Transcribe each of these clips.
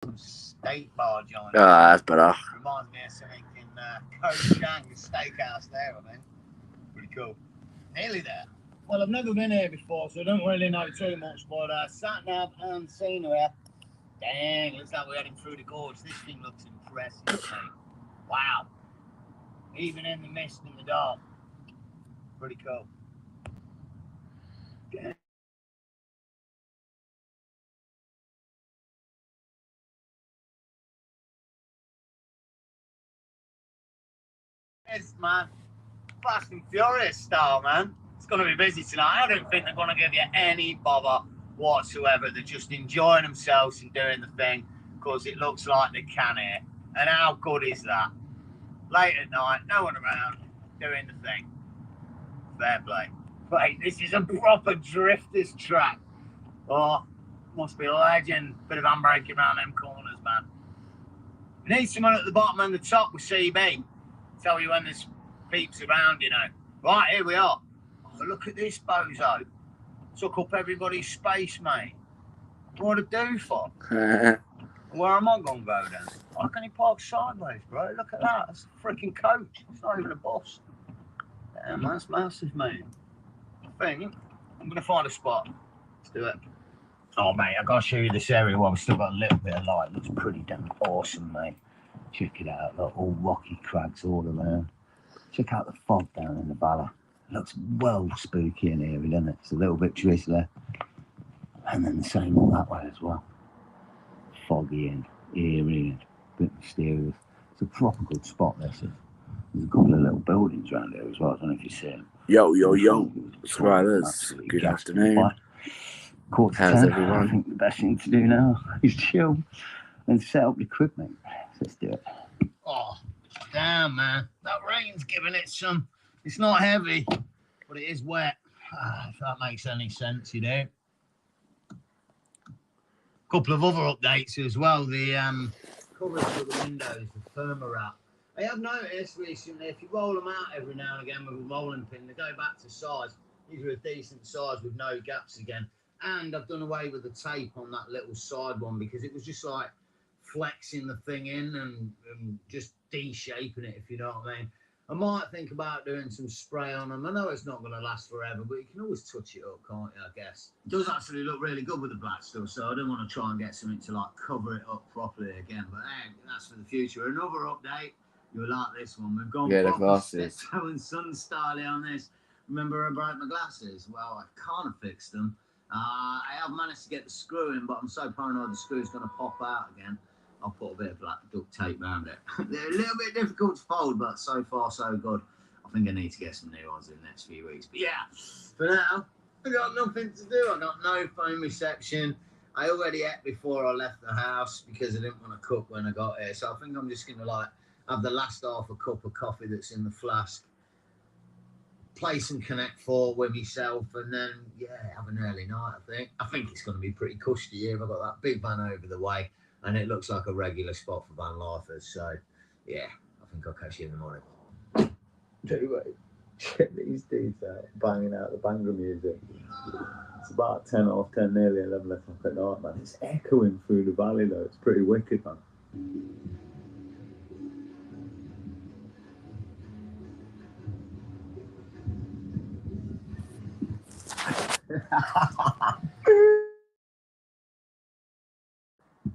Some steak bar joint. Ah, that's better. Reminds me of something in Kobe Chang's steakhouse there, I think. Pretty cool. Nearly there. Well, I've never been here before, so I don't really know too much, but sat nav and seen here. Dang, looks like we're heading through the gorge. This thing looks impressive, mate. Wow. Even in the mist and the dark. Pretty cool. Yeah. It's, man. Fast and Furious style, man. It's going to be busy tonight. I don't think they're going to give you any bother whatsoever. They're just enjoying themselves and doing the thing because it looks like they can here. And how good is that? Late at night, no one around, doing the thing. Fair play. Wait, this is a proper drifter's track. Oh, must be a legend. Bit of handbraking around them corners, man. You need someone at the bottom and the top with CB. Tell you when there's peeps around, you know. Right, here we are. Oh, look at this bozo. Took up everybody's space, mate. What a doofer. Where am I going to go then? Why can't he park sideways, bro? Look at that. That's a freaking coach. It's not even a bus. Damn, that's massive, mate. I think I'm going to find a spot. Let's do it. Oh, mate, I've got to show you this area while we've still got a little bit of light. It looks pretty damn awesome, mate. Check it out. Look, all rocky crags all around. Check out the fog down in the valley. It looks well spooky in here, doesn't it? It's a little bit drizzly. And then the same all that way as well. Foggy and eerie and a bit mysterious. It's a proper good spot, this is. There's a couple of little buildings around here as well. I don't know if you see them. Yo, yo, yo. Subscribers. Good afternoon. How's everyone? I think the best thing to do now is chill and set up the crib, mate. Let's do it. Oh, damn, man. That rain's giving it some. It's not heavy, but it is wet. If that makes any sense, you know. Couple of other updates as well. The covers for the windows, the firmer wrap. I have noticed recently, if you roll them out every now and again with a rolling pin, they go back to size. These are a decent size with no gaps again. And I've done away with the tape on that little side one because it was just like flexing the thing in and just de-shaping it, if you know what I mean. I might think about doing some spray on them. I know it's not going to last forever, but you can always touch it up, can't you, I guess. It does actually look really good with the black stuff, so I don't want to try and get something to, like, cover it up properly again. But, hey, that's for the future. Another update. You'll like this one. We've gone the glasses. and sun style on this. Remember I broke my glasses? Well, I kind of fixed them. I have managed to get the screw in, but I'm so paranoid the screw's going to pop out again. I'll put a bit of black duct tape around it. They're a little bit difficult to fold, but so far so good. I think I need to get some new ones in the next few weeks. But yeah, for now, I got nothing to do. I got no phone reception. I already ate before I left the house because I didn't want to cook when I got here. So I think I'm just going to like have the last half a cup of coffee that's in the flask, play some Connect 4 with myself, and then, yeah, have an early night, I think. I think it's going to be pretty cushy here. I've got that big van over the way, and it looks like a regular spot for van lifers. So, yeah, I think I'll catch you in the morning. Anyway, check these dudes out, banging out the banger music. It's about 10 off 10, nearly 11 o'clock at night, man. It's echoing through the valley, though. It's pretty wicked, man.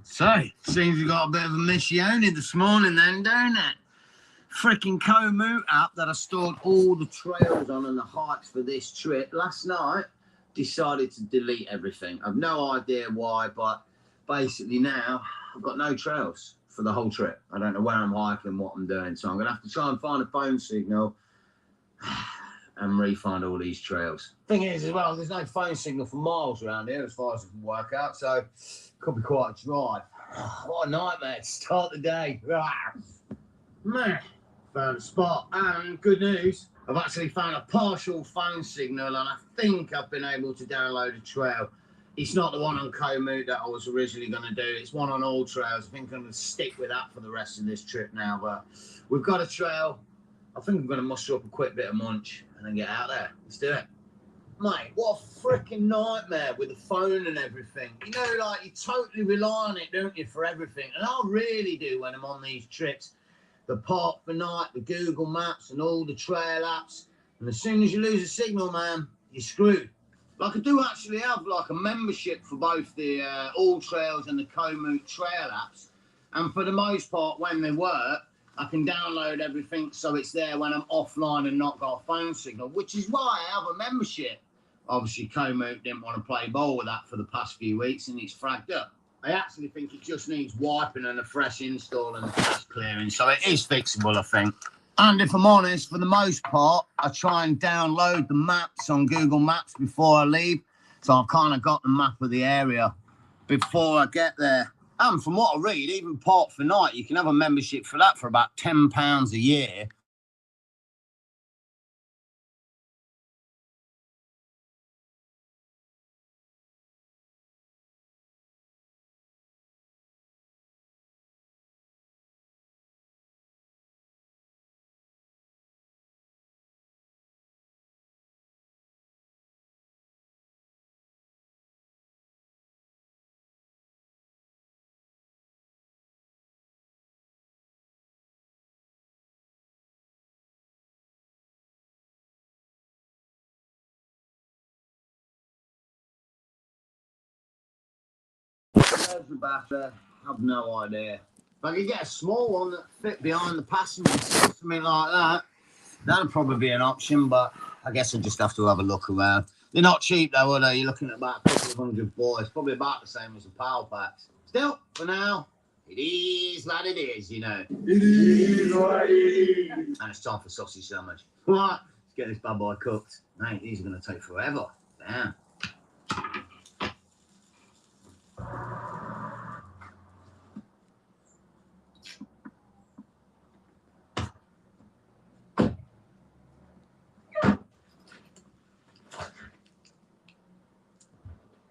So, seems we got a bit of a missione this morning then, don't it? Freaking Komoot app that I stored all the trails on and the hikes for this trip. Last night, decided to delete everything. I've no idea why, but basically now, I've got no trails for the whole trip. I don't know where I'm hiking, what I'm doing, so I'm going to have to try and find a phone signal and re-find all these trails. Thing is, as well, there's no phone signal for miles around here as far as I can work out, so it could be quite a drive. What a nightmare to start the day. Man, found a spot, and good news, I've actually found a partial phone signal, and I think I've been able to download a trail. It's not the one on Komoot that I was originally going to do. It's one on all trails. I think I'm going to stick with that for the rest of this trip now, but we've got a trail. I think I'm going to muster up a quick bit of munch and then get out there. Let's do it. Mate, what a freaking nightmare with the phone and everything. You know, like, you totally rely on it, don't you, for everything? And I really do when I'm on these trips. The Park for Night, the Google Maps, and all the trail apps. And as soon as you lose a signal, man, you're screwed. Like, I do actually have, like, a membership for both the All Trails and the Komoot trail apps. And for the most part, when they work, I can download everything so it's there when I'm offline and not got a phone signal, which is why I have a membership. Obviously, Komoot didn't want to play ball with that for the past few weeks, and it's fragged up. I actually think it just needs wiping and a fresh install and cache clearing, so it is fixable, I think. And if I'm honest, for the most part, I try and download the maps on Google Maps before I leave, so I've kind of got the map of the area before I get there. And from what I read, even Park for Night, you can have a membership for that for about £10 a year. I've no idea. If I could get a small one that fit behind the passenger seat, something like that, that'd probably be an option, but I guess I'll just have to have a look around. They're not cheap though, are they? You're looking at about a couple of £100, probably about the same as the Power Packs. Still, for now, it is what it is, you know. It is what it is. And it's time for sausage sandwich. Right, let's get this bad boy cooked. Mate, these are going to take forever. Damn.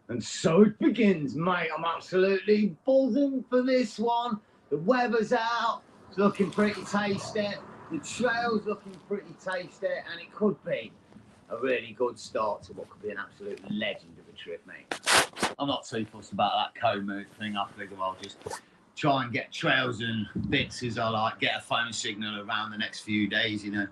And so it begins, mate. I'm absolutely buzzing for this one. The weather's out. It's looking pretty tasty. The trail's looking pretty tasty. And it could be a really good start to what could be an absolute legend of a trip, mate. I'm not too fussed about that Komoot thing. I figure I'll just try and get trails and bits as I like, get a phone signal around the next few days, you know.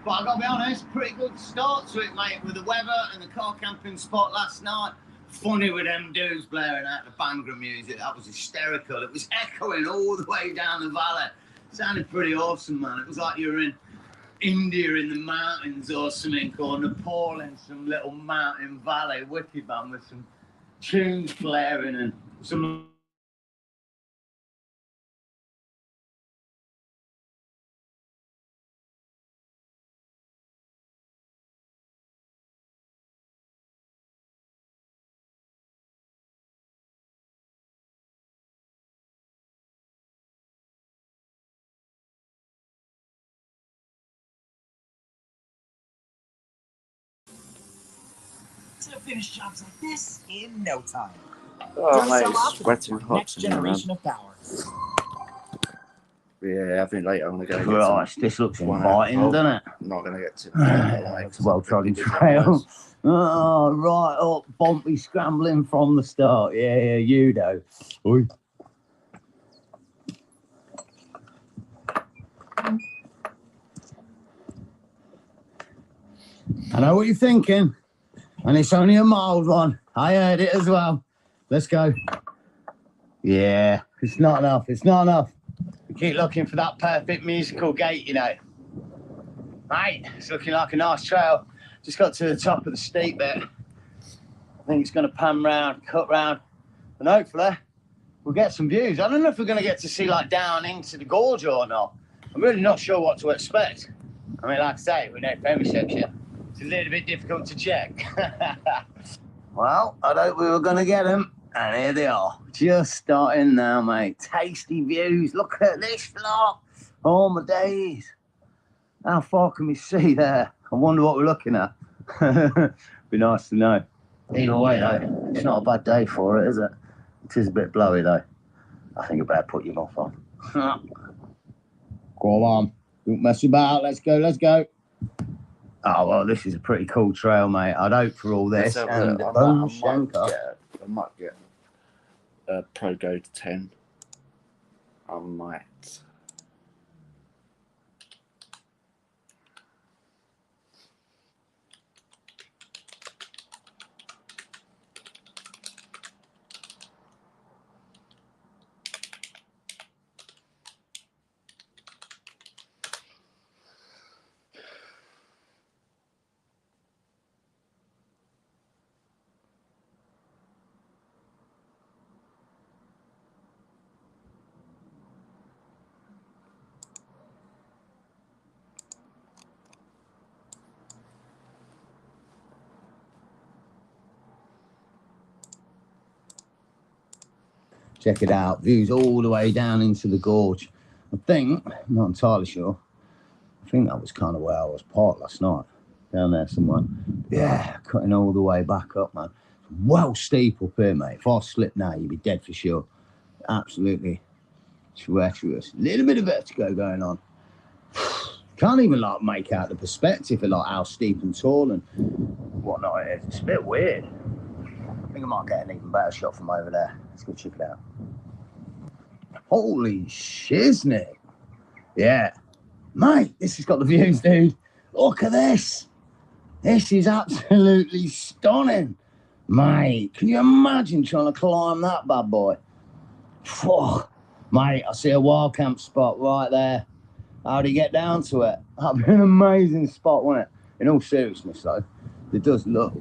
But I've got to be honest, pretty good start to it, mate, with the weather and the car camping spot last night. Funny with them dudes blaring out the Bangra music. That was hysterical. It was echoing all the way down the valley. It sounded pretty awesome, man. It was like you were in India in the mountains or something, or Nepal in some little mountain valley. Wicked, man, with some tunes blaring and some... To finish jobs like this in no time. Oh, mate, it's sweating hot. Next generation of power. Yeah, I think later I'm going to go. Christ, this looks inviting, doesn't it? I'm not going to get to it's a well-trodden trail. Oh, right up, bumpy, scrambling from the start. Yeah, you do. Oi. I know what you're thinking, and it's only a mild one. I heard it as well. Let's go. Yeah, it's not enough. It's not enough. We keep looking for that perfect musical gate, you know. Right, it's looking like a nice trail. Just got to the top of the steep bit. I think it's going to pan round, cut round, and hopefully we'll get some views. I don't know if we're going to get to see like down into the gorge or not. I'm really not sure what to expect. I mean, like I say, we know ferry section. It's a little bit difficult to check. Well, I thought we were going to get them, and here they are. Just starting now, mate. Tasty views. Look at this lot. Oh, my days. How far can we see there? I wonder what we're looking at. Be nice to know. Either way, though, it's not a bad day for it, is it? It is a bit blowy, though. I think I better put your muff on. Go on. Don't mess about. Let's go, let's go. Oh, well, this is a pretty cool trail, mate. I'd hope for all this. And I might get a Pro Go to 10. I might. Check it out. Views all the way down into the gorge. I think, I'm not entirely sure, I think that was kind of where I was parked last night. Down there somewhere. Yeah, cutting all the way back up, man. Well steep up here, mate. If I slip now, you'd be dead for sure. Absolutely treacherous. A little bit of vertigo going on. Can't even like make out the perspective of like how steep and tall and whatnot it is. It's a bit weird. I think I might get an even better shot from over there. Let's go check it out. Holy shiznit. Yeah. Mate, this has got the views, dude. Look at this. This is absolutely stunning. Mate, can you imagine trying to climb that bad boy? Phew. Mate, I see a wild camp spot right there. How do you get down to it? That'd be an amazing spot, wouldn't it? In all seriousness, though, it does look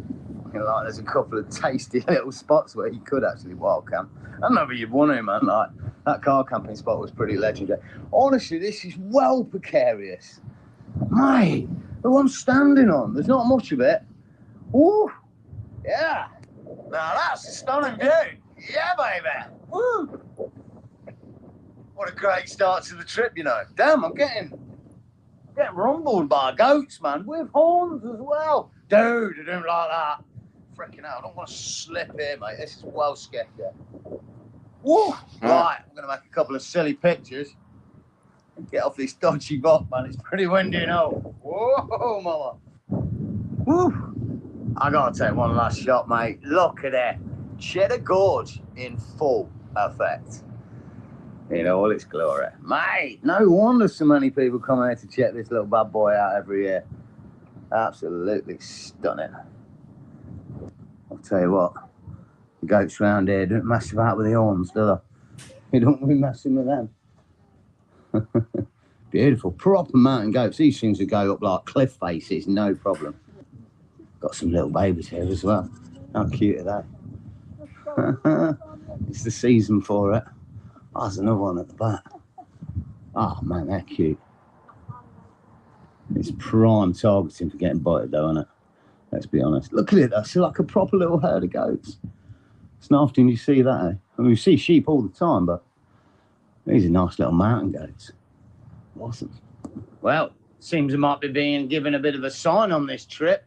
like there's a couple of tasty little spots where you could actually wild camp. I don't know if you'd want to, man. Like, that car camping spot was pretty legendary. Honestly, this is well precarious. Mate, who I'm standing on, there's not much of it. Ooh, yeah. Now that's a stunning view. Yeah, baby. Woo. What a great start to the trip, you know. Damn, I'm getting rumbled by goats, man, with horns as well. Dude, I don't like that. Freaking hell, I don't want to slip here, mate. This is well sketchy. Woo! Right, I'm going to make a couple of silly pictures and get off this dodgy rock, man. It's pretty windy and all. Whoa, mama. Woo! I got to take one last shot, mate. Look at it. Cheddar Gorge in full effect. In all its glory. Mate, no wonder so many people come here to check this little bad boy out every year. Absolutely stunning. I'll tell you what, the goats round here don't mess about with the horns, do they? You don't be messing with them. Beautiful. Proper mountain goats. These things would go up like cliff faces, no problem. Got some little babies here as well. How cute are they? It's the season for it. Oh, there's another one at the back. Oh, man, they're cute. It's prime targeting for getting bited, though, isn't it? Let's be honest. Look at it, though. It's like a proper little herd of goats. It's not often you see that, eh? I mean, we see sheep all the time, but these are nice little mountain goats. Awesome. Well, seems I might be being given a bit of a sign on this trip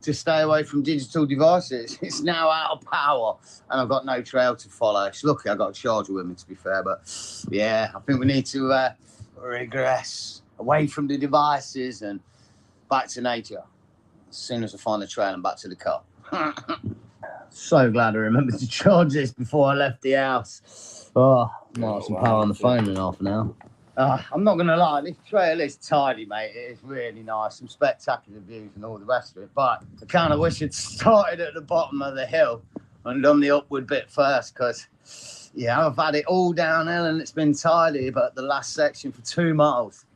to stay away from digital devices. It's now out of power and I've got no trail to follow. It's lucky I got a charger with me, to be fair, but yeah, I think we need to regress away from the devices and back to nature. As soon as I find the trail, I'm back to the car. So glad I remembered to charge this before I left the house. Oh, I might have some power on the phone in half an hour. I'm not going to lie, this trail is tidy, mate. It is really nice, some spectacular views and all the rest of it. But I kind of wish I'd started at the bottom of the hill and done the upward bit first, because, yeah, I've had it all downhill and it's been tidy, but the last section for 2 miles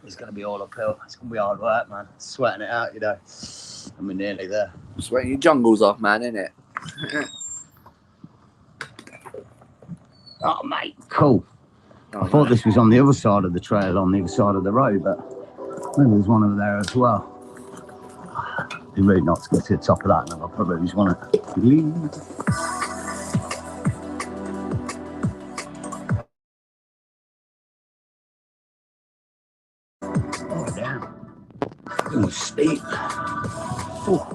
is going to be all uphill. It's going to be hard work, man. Sweating it out, you know. And we're nearly there. Sweating your jungles off, man, innit? Oh, mate, cool. I thought this was on the other side of the trail, on the other side of the road, but maybe there's one over there as well. It'd be rude not to go to the top of that, and I'll probably just want to leave. Oh, damn. It was steep. Oh.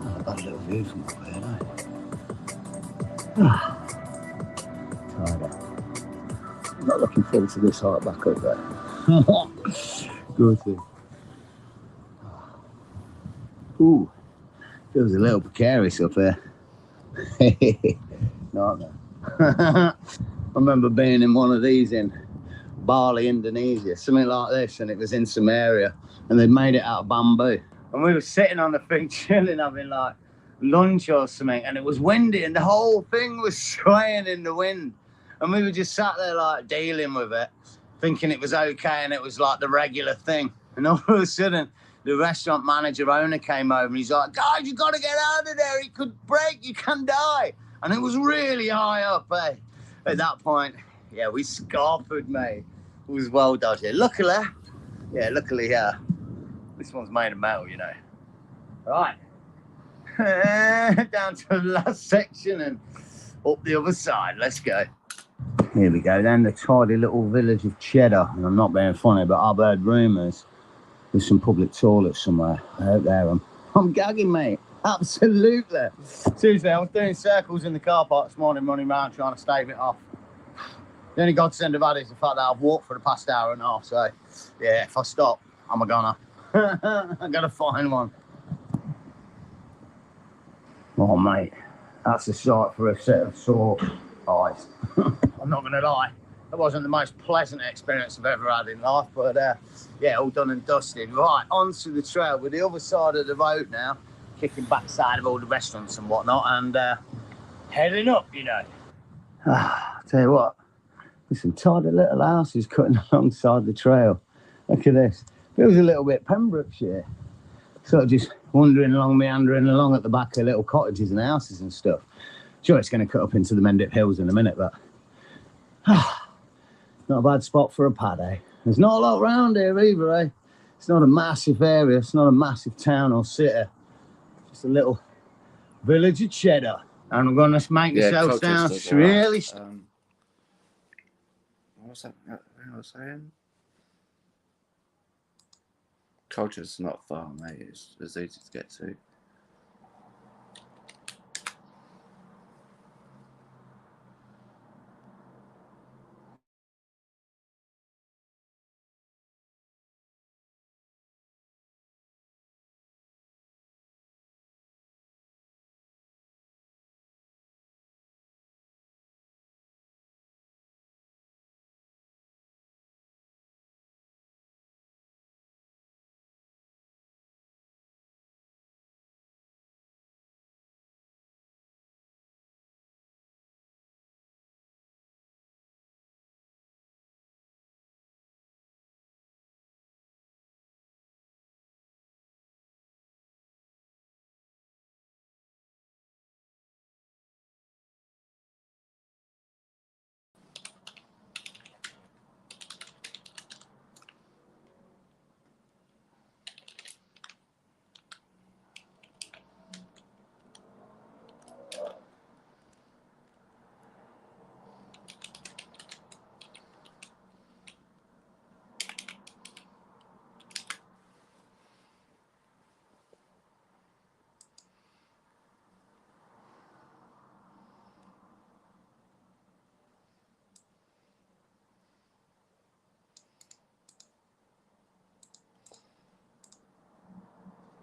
Not a bad little view from up here, no. I'm not looking forward to this height back up there. Good thing. Ooh, feels a little precarious up here. Not there. I remember being in one of these in Bali, Indonesia, something like this, and it was in some area, and they'd made it out of bamboo. And we were sitting on the thing chilling, having like lunch or something, and it was windy, and the whole thing was swaying in the wind. And we were just sat there like dealing with it, thinking it was okay, and it was like the regular thing. And all of a sudden, the restaurant manager owner came over, and he's like, "Guys, you got to get out of there. It could break. You can die." And it was really high up, eh? At that point, yeah, we scarpered, mate. It was well dodgy. Luckily, yeah, this one's made of metal, you know. Right. Down to the last section and up the other side. Let's go. Here we go, then the tidy little village of Cheddar. And I'm not being funny, but I've heard rumours there's some public toilets somewhere. I hope there. I'm gagging, mate. Absolutely. Seriously, I was doing circles in the car park this morning, running around trying to stave it off. The only godsend I've had is the fact that I've walked for the past hour and a half. So, yeah, if I stop, I'm a goner. I gotta find one. Oh, mate, that's a sight for a set of sore eyes. I'm not gonna lie, it wasn't the most pleasant experience I've ever had in life, but yeah, all done and dusted. Right, onto the trail. We're the other side of the road now, kicking backside of all the restaurants and whatnot, and heading up, you know. I'll tell you what, there's some tidy little houses cutting alongside the trail. Look at this. Feels a little bit Pembrokeshire. Sort of just wandering along, meandering along at the back of little cottages and houses and stuff. Sure, it's going to cut up into the Mendip Hills in a minute, but not a bad spot for a pad, eh? There's not a lot around here either, eh? It's not a massive area, it's not a massive town or city. Just a little village of Cheddar. And we're going to make ourselves down really... What was that I was saying? Culture's not far, mate. It's easy to get to.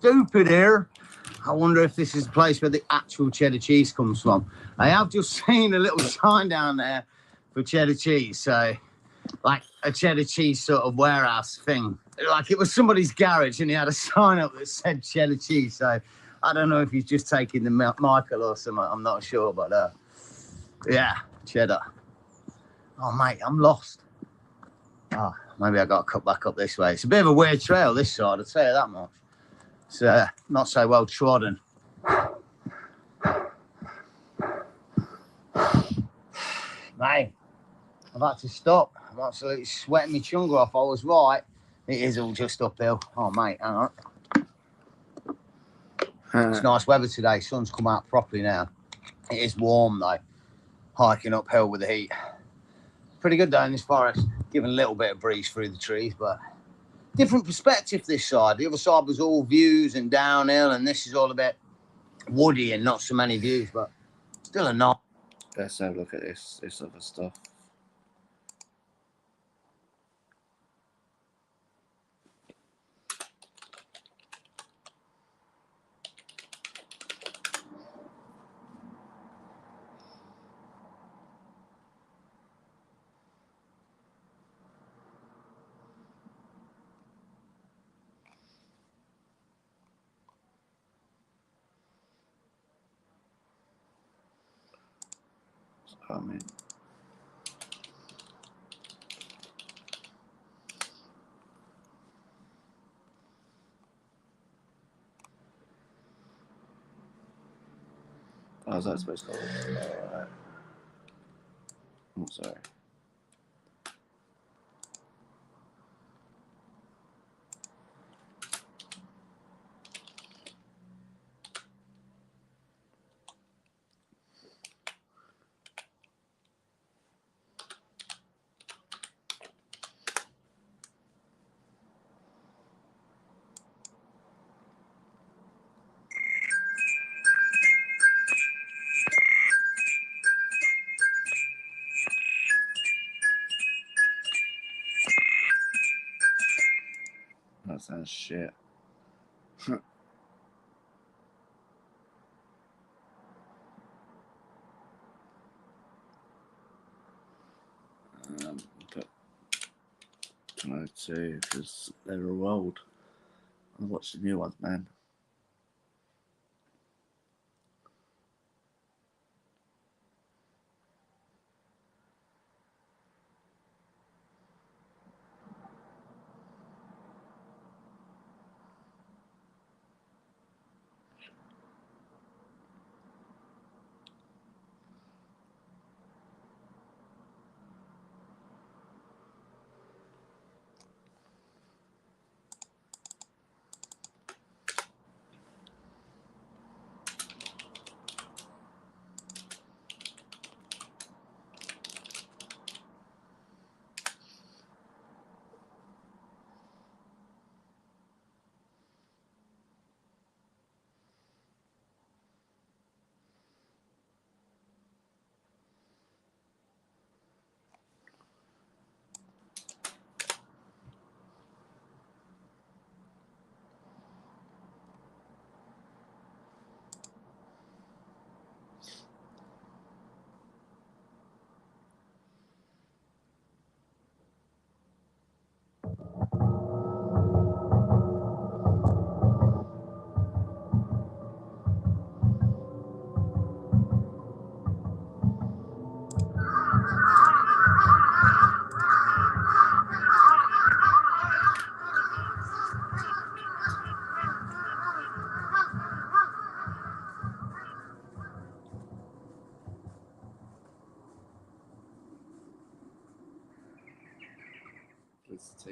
Stupid here. I wonder if this is the place where the actual cheddar cheese comes from. I have just seen a little sign down there for cheddar cheese, so like a cheddar cheese sort of warehouse thing. Like it was somebody's garage and he had a sign up that said cheddar cheese, so I don't know if he's just taking the Michael or something, I'm not sure, but yeah, cheddar. Oh mate, I'm lost. Oh, maybe I got to cut back up this way. It's a bit of a weird trail this side, I'll tell you that much. It's not so well trodden. Mate, I've had to stop. I'm absolutely sweating my chunga off. I was right. It is all just uphill. Oh, mate, hang on. It's nice weather today. Sun's come out properly now. It is warm, though. Hiking uphill with the heat. Pretty good down in this forest. Giving a little bit of breeze through the trees, but different perspective this side. The other side was all views and downhill, and this is all a bit woody and not so many views, but still a knot. Let's have a look at this other stuff. I mean, how's that supposed to look? Alright. I'm sorry. That sounds shit. But no too, because they were old. I watched the new ones, man.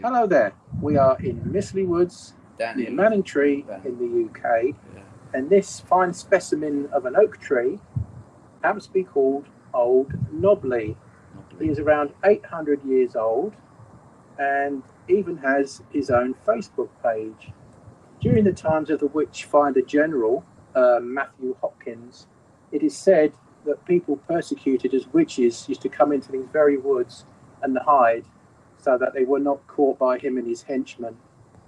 Hello there. We are in Mistley Woods, near Manning Tree in the UK, and this fine specimen of an oak tree happens to be called Old Knobley. He is around 800 years old and even has his own Facebook page. During the times of the Witchfinder General, Matthew Hopkins, it is said that people persecuted as witches used to come into these very woods and hide, so that they were not caught by him and his henchmen.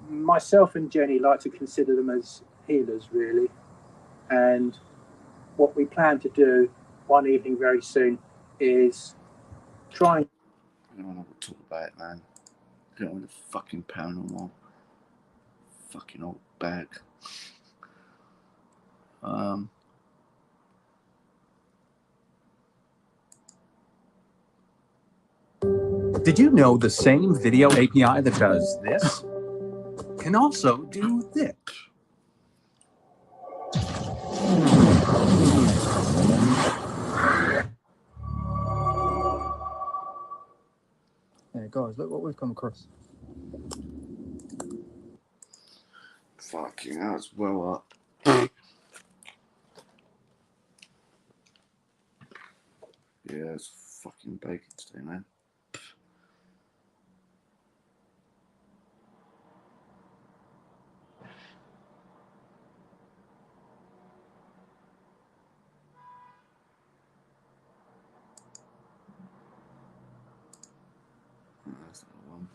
Myself and Jenny like to consider them as healers, really. And what we plan to do one evening very soon is try and... I don't want to talk about it, man. I don't want the fucking paranormal. Fucking old bag. Did you know the same video API that does this can also do this? Hey guys, look what we've come across. Fucking hell, it's well up. Yeah, it's fucking bacon today, man. That's not one.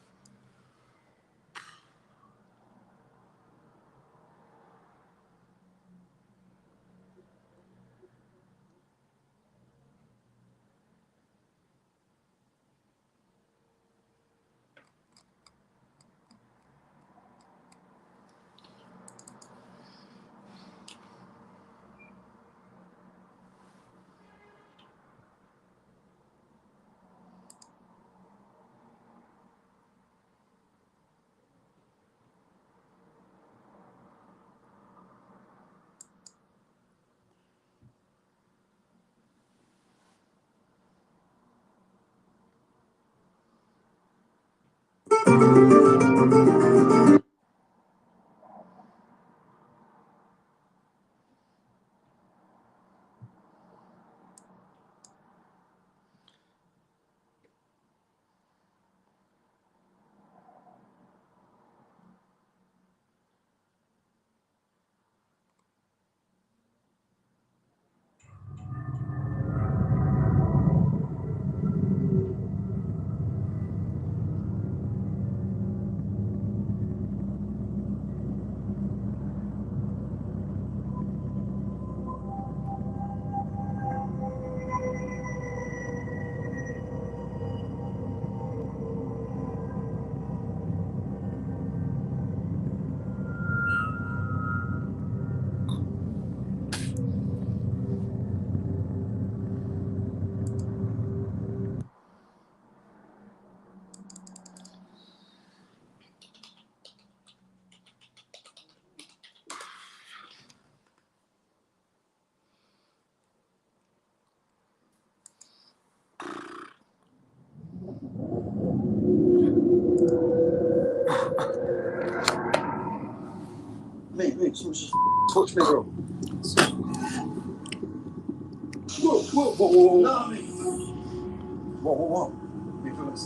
someone just touch me, bro. Whoa. What? You feel like